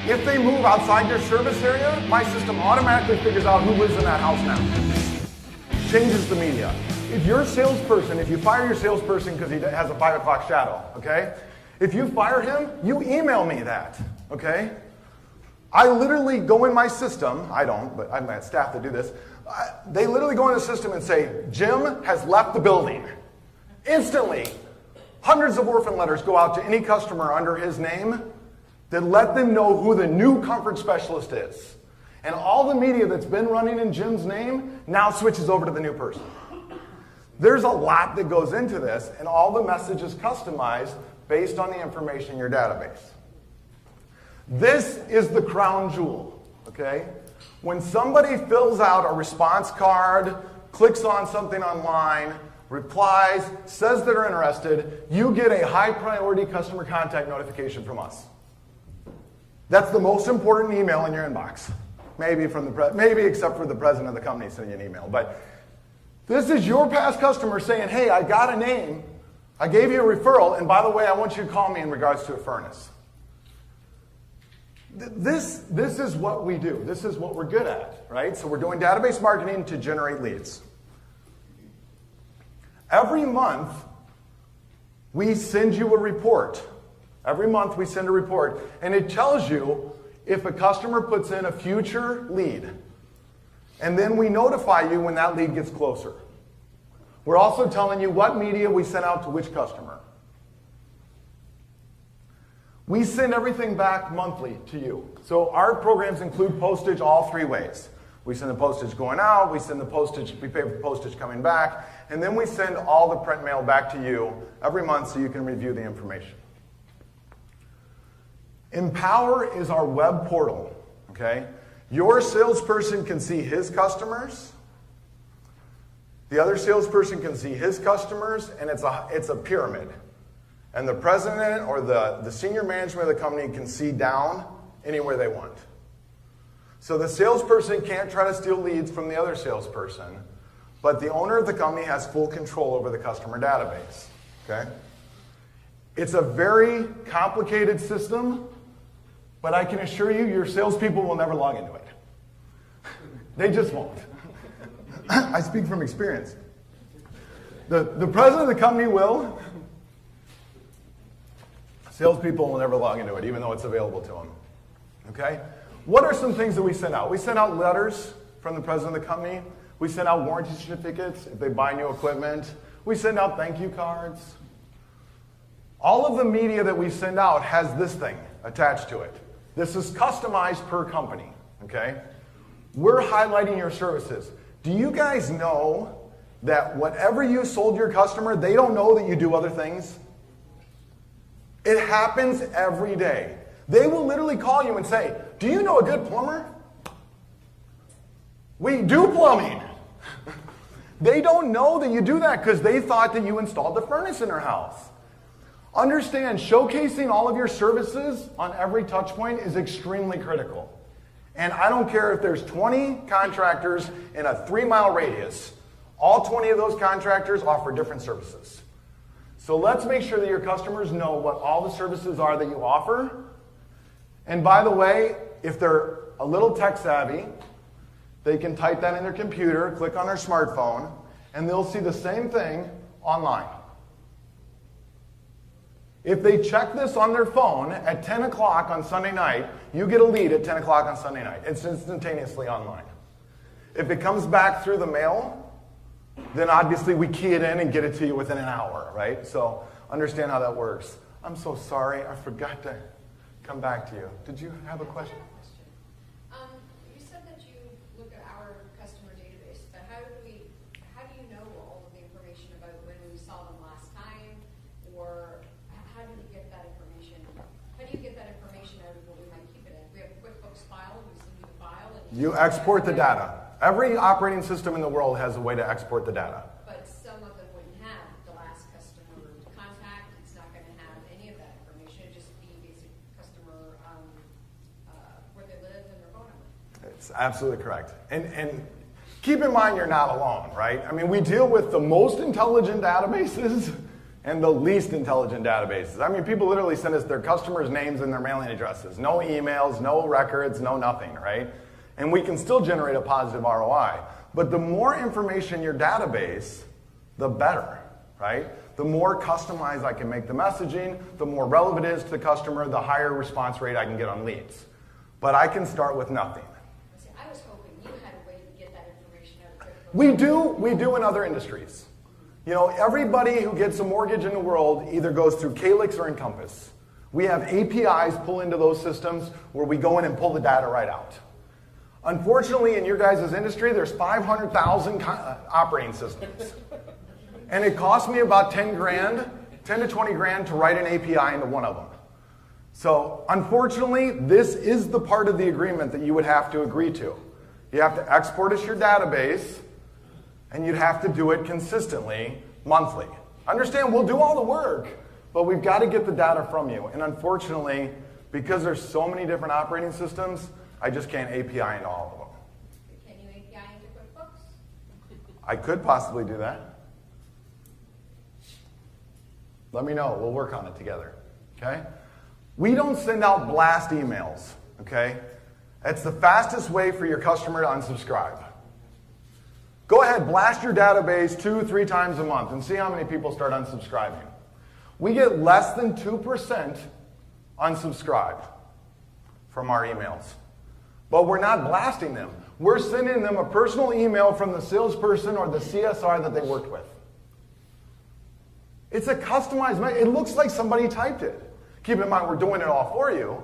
If they move outside your service area, my system automatically figures out who lives in that house now. Changes the media. If your salesperson, if you fire your salesperson because he has a 5 o'clock shadow, okay? If you fire him, you email me that, okay? I literally go in my system, I don't, but I have my staff that do this. They literally go in the system and say, Jim has left the building. Instantly, hundreds of orphan letters go out to any customer under his name that let them know who the new comfort specialist is. And all the media that's been running in Jim's name now switches over to the new person. There's a lot that goes into this, and all the message is customized based on the information in your database. This is the crown jewel, okay? When somebody fills out a response card, clicks on something online, replies, says they're interested, you get a high priority customer contact notification from us. That's the most important email in your inbox. Maybe except for the president of the company sending you an email. But this is your past customer saying, hey, I got a name, I gave you a referral, and by the way, I want you to call me in regards to a furnace. This is what we do. This is what we're good at, right? So we're doing database marketing to generate leads. Every month, we send you a report. Every month we send a report, and it tells you if a customer puts in a future lead. And then we notify you when that lead gets closer. We're also telling you what media we sent out to which customer. We send everything back monthly to you. So our programs include postage all 3 ways. We send the postage going out, we send the postage, we pay for postage coming back, and then we send all the print mail back to you every month so you can review the information. Empower is our web portal, okay? Your salesperson can see his customers, the other salesperson can see his customers, and it's a pyramid. And the president or the senior management of the company can see down anywhere they want. So the salesperson can't try to steal leads from the other salesperson, but the owner of the company has full control over the customer database, okay? It's a very complicated system, but I can assure you your salespeople will never log into it. They just won't. I speak from experience. The president of the company will. Salespeople will never log into it, even though it's available to them. Okay? What are some things that we send out? We send out letters from the president of the company. We send out warranty certificates if they buy new equipment. We send out thank you cards. All of the media that we send out has this thing attached to it. This is customized per company, okay? We're highlighting your services. Do you guys know that whatever you sold your customer, they don't know that you do other things? It happens every day. They will literally call you and say, do you know a good plumber? We do plumbing. They don't know that you do that because they thought that you installed the furnace in their house. Understand, showcasing all of your services on every touch point is extremely critical. And I don't care if there's 20 contractors in a 3-mile radius. All 20 of those contractors offer different services. So let's make sure that your customers know what all the services are that you offer. And by the way, if they're a little tech savvy, they can type that in their computer, click on their smartphone, and they'll see the same thing online. If they check this on their phone at 10 o'clock on Sunday night, you get a lead at 10 o'clock on Sunday night. It's instantaneously online. If it comes back through the mail, then obviously we key it in and get it to you within an hour, right? So understand how that works. I'm so sorry, I forgot to come back to you. Did you have a question? You said that you look at our customer database, but how do you know all of the information about when we saw them last time, or how do you get that information? How do you get that information out of what we might keep it in? We have a QuickBooks file, we send you the file. And you export the data. Every operating system in the world has a way to export the data. But some of them wouldn't have the last customer contact. It's not going to have any of that information. It'd just be basic customer, where they live and their phone number. It's absolutely correct. And keep in mind you're not alone, right? I mean, we deal with the most intelligent databases and the least intelligent databases. I mean, people literally send us their customers' names and their mailing addresses. No emails, no records, no nothing, right? And we can still generate a positive ROI. But the more information in your database, the better, right? The more customized I can make the messaging, the more relevant it is to the customer, the higher response rate I can get on leads. But I can start with nothing. See, I was hoping you had a way to get that information out quickly. We do in other industries. You know, everybody who gets a mortgage in the world either goes through Calyx or Encompass. We have APIs pull into those systems where we go in and pull the data right out. Unfortunately, in your guys' industry, there's 500,000 operating systems. And it cost me about 10 to 20 grand to write an API into one of them. So, unfortunately, this is the part of the agreement that you would have to agree to. You have to export us your database, and you'd have to do it consistently, monthly. Understand, we'll do all the work, but we've got to get the data from you. And unfortunately, because there's so many different operating systems, I just can't API into all of them. Can you API into QuickBooks? I could possibly do that. Let me know. We'll work on it together. Okay? We don't send out blast emails. Okay? That's the fastest way for your customer to unsubscribe. Go ahead, blast your database 2-3 times a month and see how many people start unsubscribing. We get less than 2% unsubscribe from our emails. But we're not blasting them. We're sending them a personal email from the salesperson or the CSR that they worked with. It's a customized message. It looks like somebody typed it. Keep in mind, we're doing it all for you.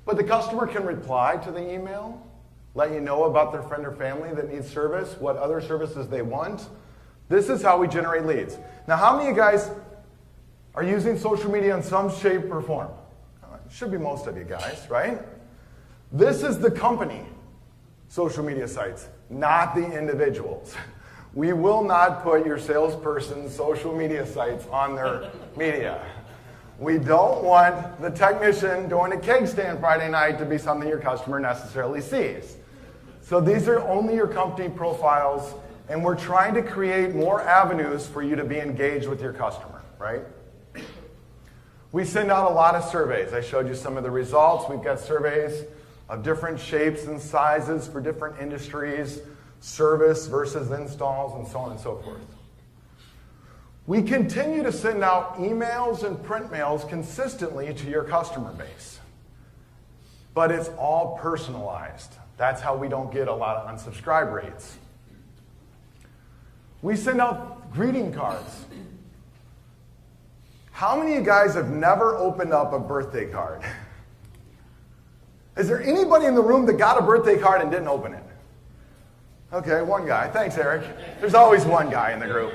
But the customer can reply to the email, let you know about their friend or family that needs service, what other services they want. This is how we generate leads. Now, how many of you guys are using social media in some shape or form? It should be most of you guys, right? This is the company social media sites, not the individuals. We will not put your salesperson's social media sites on their media. We don't want the technician doing a keg stand Friday night to be something your customer necessarily sees. So these are only your company profiles, and we're trying to create more avenues for you to be engaged with your customer, right? We send out a lot of surveys. I showed you some of the results. We've got surveys of different shapes and sizes for different industries, service versus installs, and so on and so forth. We continue to send out emails and print mails consistently to your customer base. But it's all personalized. That's how we don't get a lot of unsubscribe rates. We send out greeting cards. How many of you guys have never opened up a birthday card? Is there anybody in the room that got a birthday card and didn't open it? Okay, one guy. Thanks, Eric. There's always one guy in the group.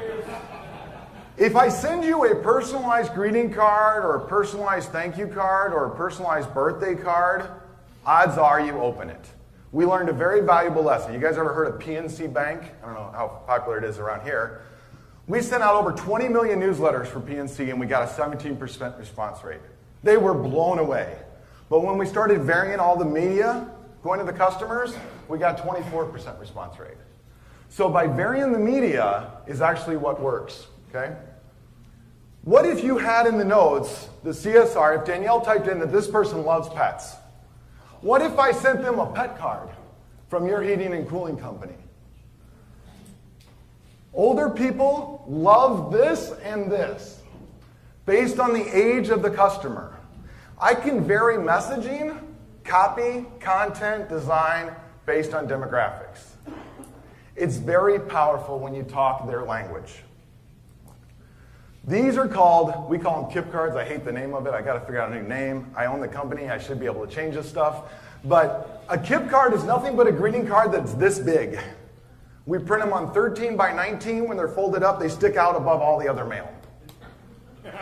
If I send you a personalized greeting card or a personalized thank you card or a personalized birthday card, odds are you open it. We learned a very valuable lesson. You guys ever heard of PNC Bank? I don't know how popular it is around here. We sent out over 20 million newsletters for PNC and we got a 17% response rate. They were blown away. But when we started varying all the media going to the customers, we got 24% response rate. So by varying the media is actually what works, okay? What if you had in the notes, the CSR, if Danielle typed in that this person loves pets? What if I sent them a pet card from your heating and cooling company? Older people love this and this based on the age of the customer. I can vary messaging, copy, content, design based on demographics. It's very powerful when you talk their language. These are called, we call them KIP cards. I hate the name of it. I got to figure out a new name. I own the company. I should be able to change this stuff. But a KIP card is nothing but a greeting card that's this big. We print them on 13 by 19. When they're folded up, they stick out above all the other mail.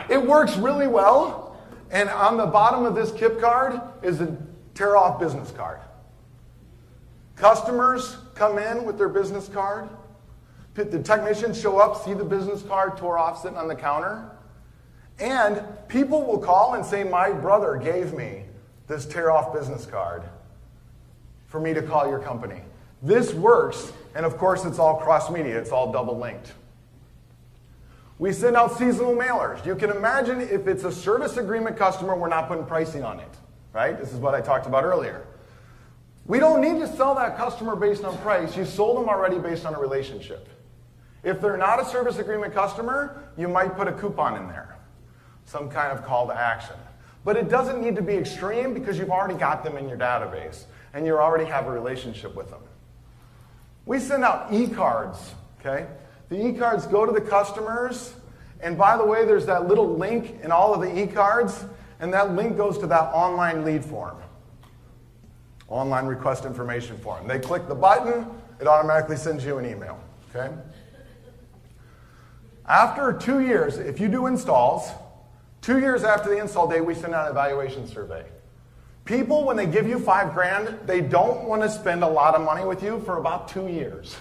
It works really well. And on the bottom of this KIP card is a tear-off business card. Customers come in with their business card. The technicians show up, see the business card tore off sitting on the counter. And people will call and say, my brother gave me this tear-off business card for me to call your company. This works, and of course it's all cross-media. It's all double-linked. We send out seasonal mailers. You can imagine if it's a service agreement customer, we're not putting pricing on it, right? This is what I talked about earlier. We don't need to sell that customer based on price. You sold them already based on a relationship. If they're not a service agreement customer, you might put a coupon in there, some kind of call to action. But it doesn't need to be extreme because you've already got them in your database and you already have a relationship with them. We send out e-cards, okay? The e-cards go to the customers, and by the way, there's that little link in all of the e-cards, and that link goes to that online lead form, online request information form. They click the button, it automatically sends you an email, okay? After 2 years, if you do installs, 2 years after the install date, we send out an evaluation survey. People, when they give you $5,000, they don't want to spend a lot of money with you for about 2 years.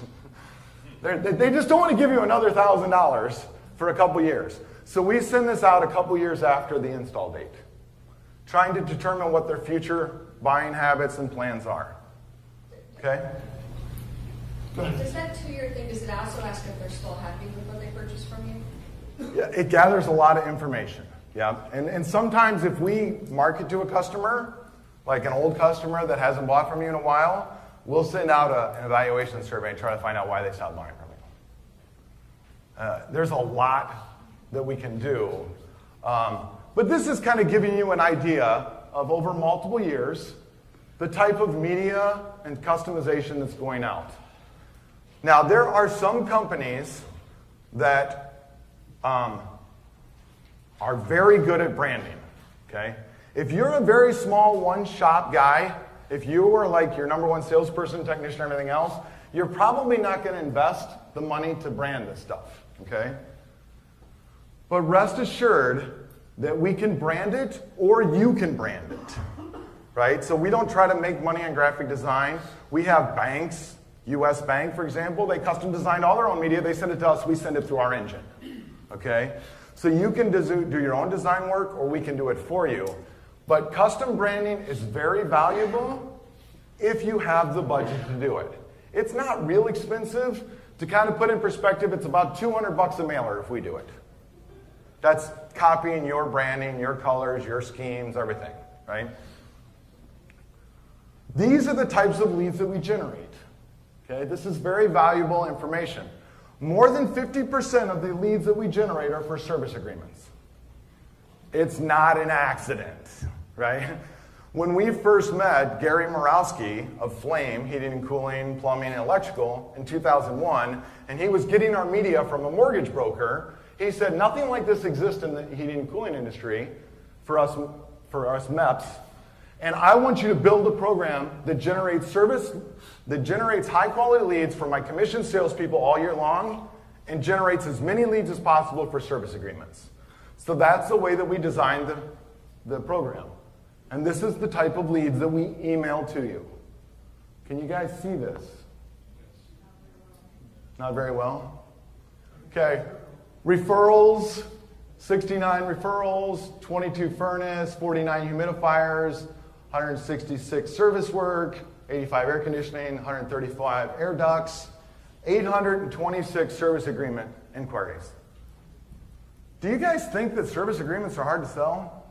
They just don't want to give you another $1,000 for a couple years. So we send this out a couple years after the install date, trying to determine what their future buying habits and plans are. Okay? Does that 2-year thing, does it also ask if they're still happy with what they purchased from you? Yeah, it gathers a lot of information. Yeah, and sometimes if we market to a customer, like an old customer that hasn't bought from you in a while, we'll send out an evaluation survey and try to find out why they stopped buying from you. There's a lot that we can do. But this is kind of giving you an idea of over multiple years, the type of media and customization that's going out. Now, there are some companies that are very good at branding, okay? If you're a very small one-shop guy, if you were like your number one salesperson, technician, everything else, you're probably not going to invest the money to brand this stuff, okay? But rest assured that we can brand it or you can brand it, right? So we don't try to make money on graphic design. We have banks, US Bank, for example, they custom designed all their own media. They send it to us. We send it through our engine, okay? So you can do your own design work or we can do it for you. But custom branding is very valuable if you have the budget to do it. It's not real expensive. To kind of put in perspective, it's about $200 a mailer if we do it. That's copying your branding, your colors, your schemes, everything, right? These are the types of leads that we generate. Okay, this is very valuable information. More than 50% of the leads that we generate are for service agreements. It's not an accident, right? When we first met Gary Morawski of Flame, Heating and Cooling, Plumbing, and Electrical in 2001, and he was getting our media from a mortgage broker, he said, nothing like this exists in the heating and cooling industry for us MEPs, and I want you to build a program that generates high-quality leads for my commissioned salespeople all year long and generates as many leads as possible for service agreements. So that's the way that we designed the program. And this is the type of leads that we email to you. Can you guys see this? Not very well? Okay. Referrals, 69 referrals, 22 furnace, 49 humidifiers, 166 service work, 85 air conditioning, 135 air ducts, 826 service agreement inquiries. Do you guys think that service agreements are hard to sell?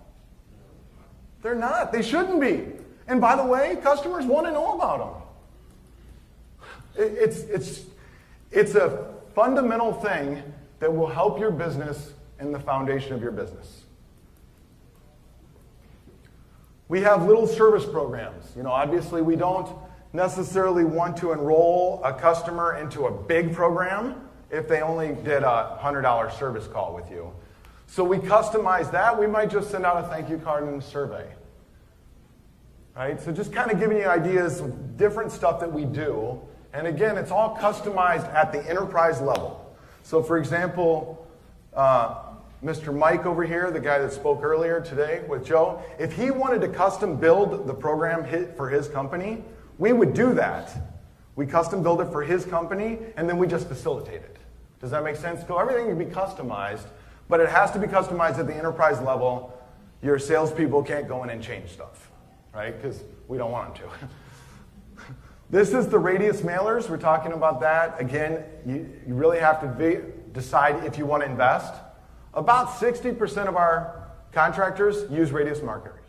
They're not. They shouldn't be. And by the way, customers want to know about them. It's a fundamental thing that will help your business and the foundation of your business. We have little service programs. You know, obviously we don't necessarily want to enroll a customer into a big program if they only did a $100 service call with you. So we customize that. We might just send out a thank you card and a survey. Right? So just kind of giving you ideas of different stuff that we do. And again, it's all customized at the enterprise level. So for example, Mr. Mike over here, the guy that spoke earlier today with Joe, if he wanted to custom build the program for his company, we would do that. We custom build it for his company, and then we just facilitate it. Does that make sense? So everything can be customized, but it has to be customized at the enterprise level. Your salespeople can't go in and change stuff, right? Because we don't want them to. This is the radius mailers. We're talking about that. Again, you really have to decide if you want to invest, about 60% of our contractors use radius marker.